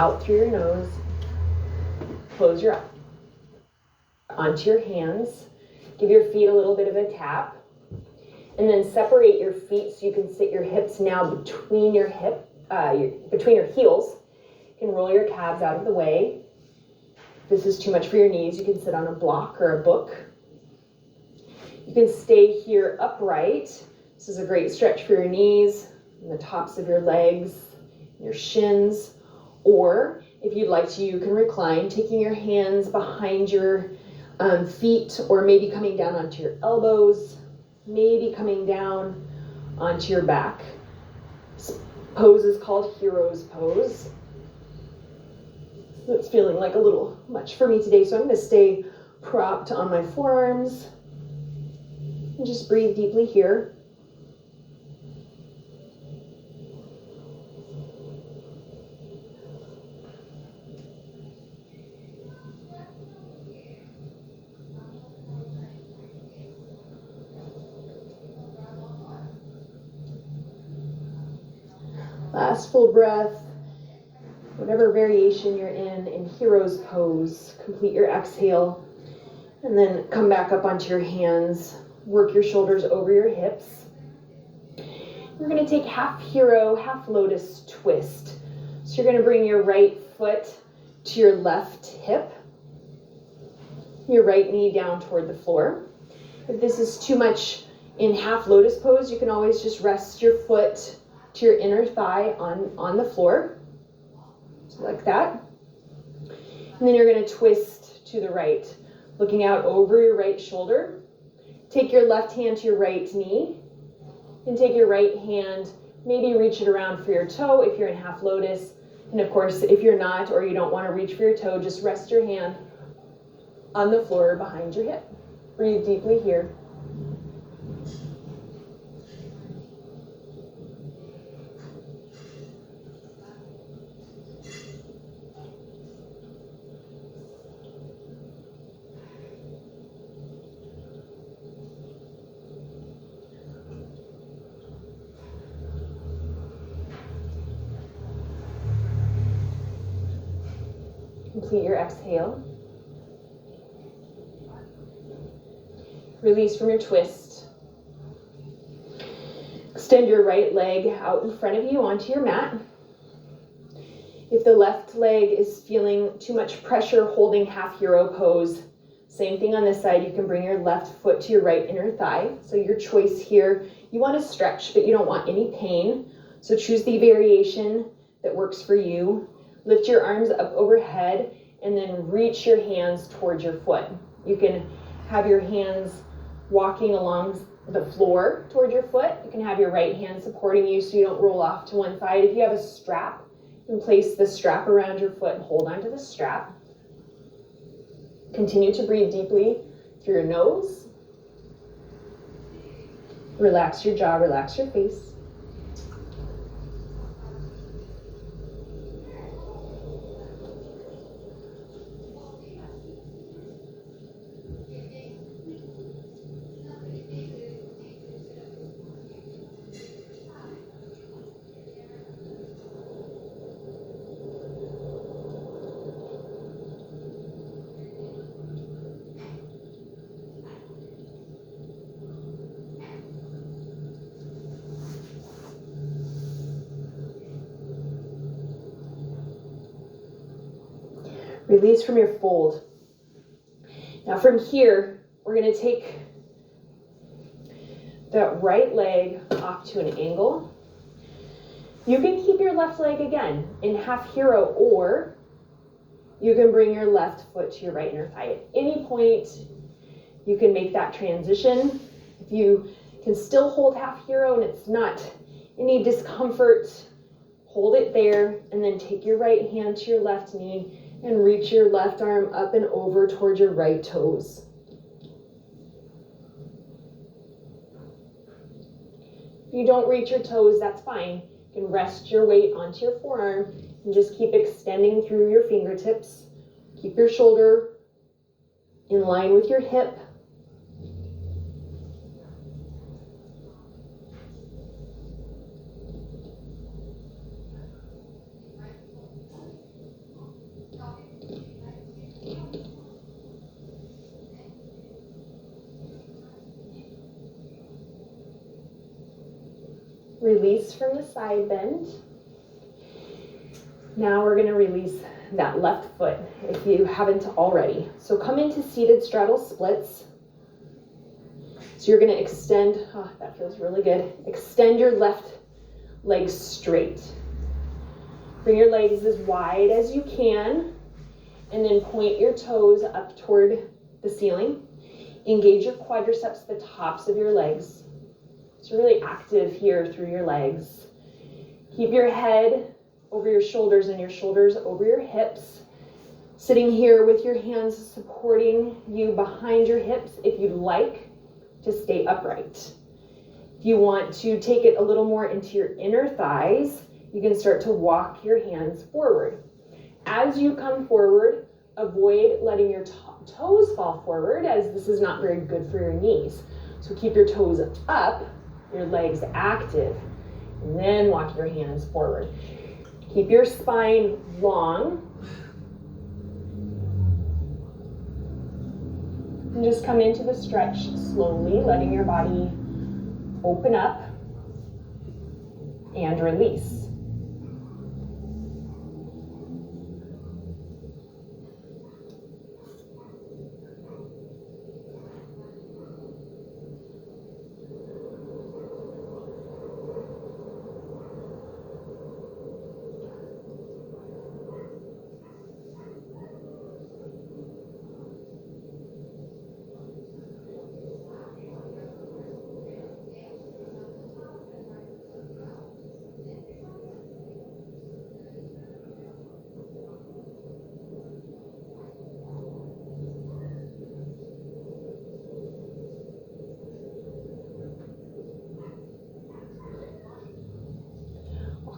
out through your nose. Close your eyes. Onto your hands. Give your feet a little bit of a tap. And then separate your feet so you can sit your hips now between your heels. You can roll your calves out of the way. If this is too much for your knees, you can sit on a block or a book. You can stay here upright. This is a great stretch for your knees and the tops of your legs, your shins. Or if you'd like to, you can recline, taking your hands behind your feet, or maybe coming down onto your elbows, maybe coming down onto your back. This pose is called Hero's Pose. It's feeling like a little much for me today, so I'm going to stay propped on my forearms. And just breathe deeply here. Last full breath. Whatever variation you're in Hero's Pose, complete your exhale, and then come back up onto your hands. Work your shoulders over your hips. We're going to take half hero, half lotus twist. So you're going to bring your right foot to your left hip, your right knee down toward the floor. If this is too much in half lotus pose, you can always just rest your foot to your inner thigh on the floor. So like that. And then you're going to twist to the right, looking out over your right shoulder. Take your left hand to your right knee, and take your right hand, maybe reach it around for your toe if you're in half lotus. And of course, if you're not, or you don't want to reach for your toe, just rest your hand on the floor behind your hip. Breathe deeply here. Complete your exhale. Release from your twist. Extend your right leg out in front of you onto your mat. If the left leg is feeling too much pressure holding half hero pose, same thing on this side. You can bring your left foot to your right inner thigh. So your choice here, you want to stretch, but you don't want any pain. So choose the variation that works for you. Lift your arms up overhead and then reach your hands towards your foot. You can have your hands walking along the floor toward your foot. You can have your right hand supporting you so you don't roll off to one side. If you have a strap, you can place the strap around your foot and hold onto the strap. Continue to breathe deeply through your nose. Relax your jaw, relax your face. Release from your fold. Now from here, we're going to take that right leg off to an angle. You can keep your left leg again in half hero, or you can bring your left foot to your right inner thigh. At any point, you can make that transition. If you can still hold half hero and it's not any discomfort, hold it there, and then take your right hand to your left knee and reach your left arm up and over towards your right toes. If you don't reach your toes, that's fine. You can rest your weight onto your forearm and just keep extending through your fingertips. Keep your shoulder in line with your hip. Release from the side bend. Now we're going to release that left foot if you haven't already. So come into seated straddle splits. So you're going to extend, oh, that feels really good. Extend your left leg straight. Bring your legs as wide as you can, and then point your toes up toward the ceiling. Engage your quadriceps, the tops of your legs. So really active here through your legs. Keep your head over your shoulders and your shoulders over your hips. Sitting here with your hands supporting you behind your hips if you'd like to stay upright. If you want to take it a little more into your inner thighs, you can start to walk your hands forward. As you come forward, avoid letting your toes fall forward, as this is not very good for your knees. So keep your toes up, your legs active, and then walk your hands forward. Keep your spine long. And just come into the stretch slowly, letting your body open up and release.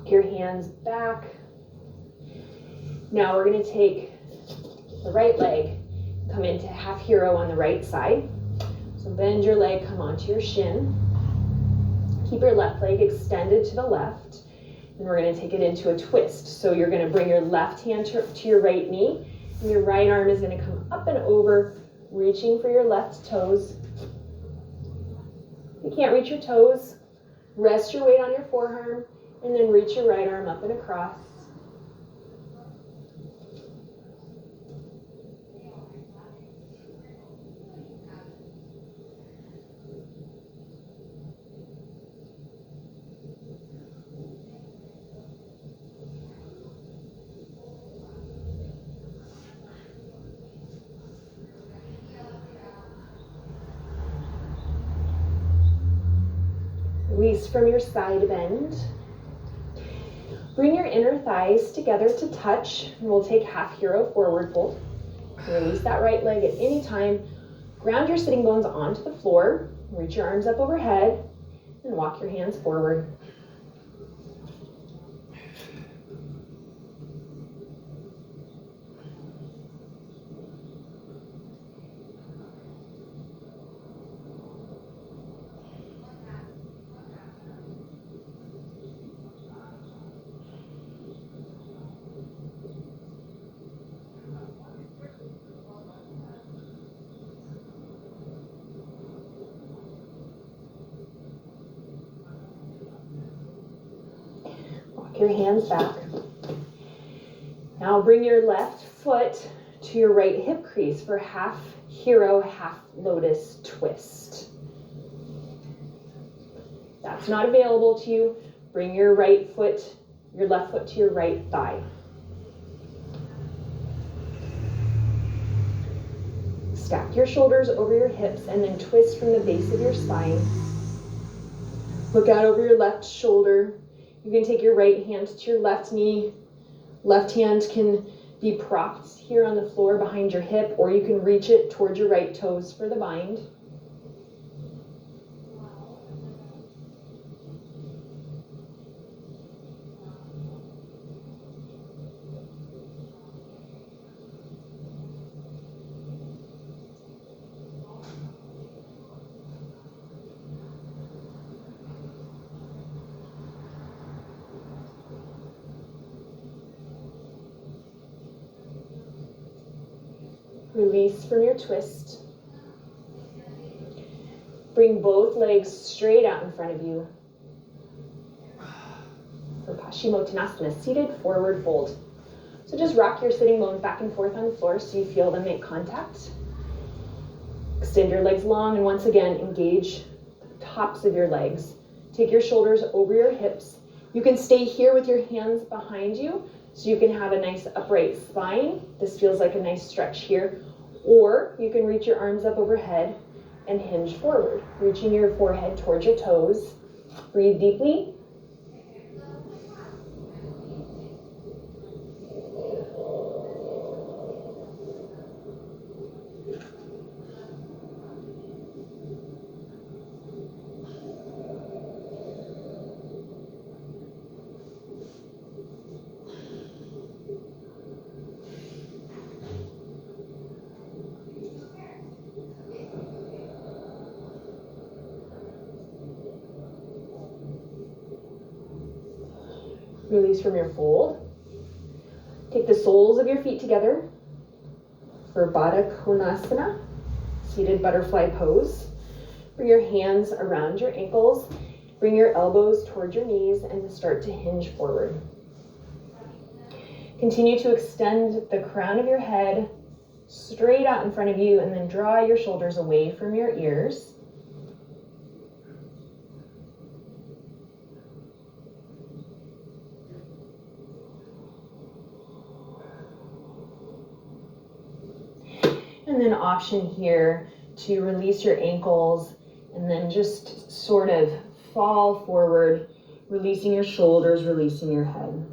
Your hands back. Now we're going to take the right leg, come into half hero on the right side. So bend your leg, come onto your shin. Keep your left leg extended to the left. And we're going to take it into a twist. So you're going to bring your left hand to your right knee, and your right arm is going to come up and over, reaching for your left toes. If you can't reach your toes, rest your weight on your forearm, and then reach your right arm up and across. Release from your side bend. Bring your inner thighs together to touch, and we'll take half hero forward fold. Release that right leg at any time. Ground your sitting bones onto the floor. Reach your arms up overhead, and walk your hands forward. Your hands back. Now bring your left foot to your right hip crease for half hero, half lotus twist. If that's not available to you, bring your left foot to your right thigh. Stack your shoulders over your hips and then twist from the base of your spine. Look out over your left shoulder. You can take your right hand to your left knee. Left hand can be propped here on the floor behind your hip, or you can reach it towards your right toes for the bind. Release from your twist. Bring both legs straight out in front of you. Paschimottanasana, seated forward fold. So just rock your sitting bones back and forth on the floor so you feel them make contact. Extend your legs long, and once again, engage the tops of your legs. Take your shoulders over your hips. You can stay here with your hands behind you so you can have a nice upright spine. This feels like a nice stretch here. Or you can reach your arms up overhead and hinge forward, reaching your forehead towards your toes. Breathe deeply. Release from your fold. Take the soles of your feet together for Baddha Konasana, seated butterfly pose. Bring your hands around your ankles. Bring your elbows towards your knees and start to hinge forward. Continue to extend the crown of your head straight out in front of you, and then draw your shoulders away from your ears. And then option here to release your ankles and then just sort of fall forward, releasing your shoulders, releasing your head.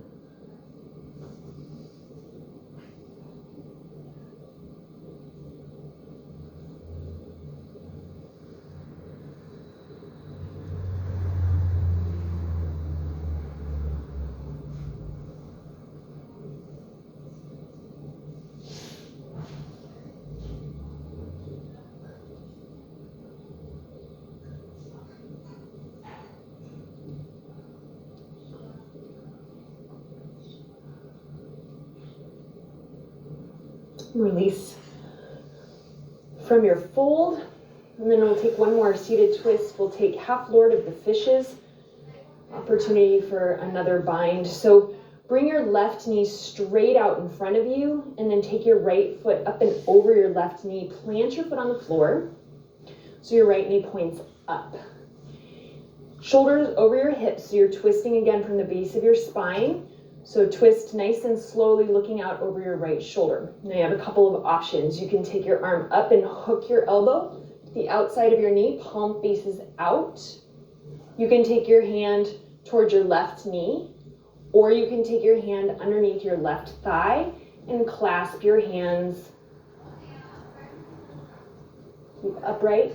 Release from your fold, and then we'll take one more seated twist. We'll take half Lord of the Fishes, opportunity for another bind. So bring your left knee straight out in front of you, and then take your right foot up and over your left knee. Plant your foot on the floor so your right knee points up. Shoulders over your hips, so you're twisting again from the base of your spine. So twist nice and slowly, looking out over your right shoulder. Now you have a couple of options. You can take your arm up and hook your elbow to the outside of your knee, palm faces out. You can take your hand towards your left knee, or you can take your hand underneath your left thigh and clasp your hands. Keep upright.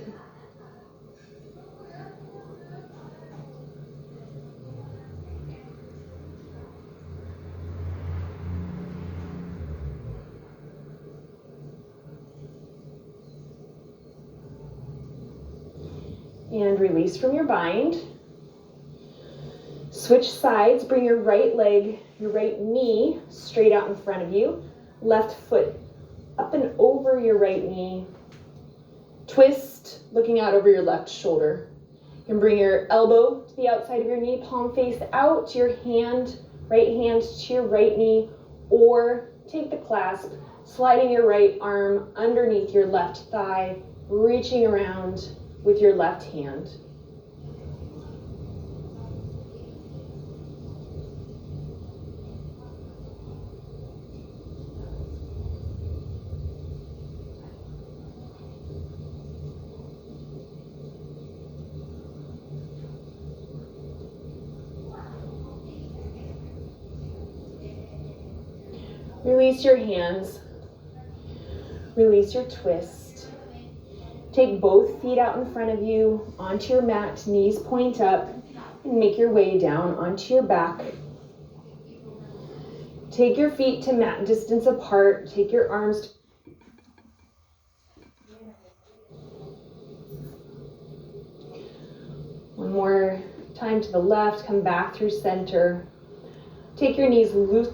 And release from your bind. Switch sides. Bring your right leg, your right knee straight out in front of you. Left foot up and over your right knee. Twist, looking out over your left shoulder. You can bring your elbow to the outside of your knee, palm face out, your hand, right hand to your right knee, or take the clasp, sliding your right arm underneath your left thigh, reaching around with your left hand. Release your hands. Release your twist. Take both feet out in front of you onto your mat, knees point up, and make your way down onto your back. Take your feet to mat distance apart. Take your arms. One more time to the left. Come back through center. Take your knees loose.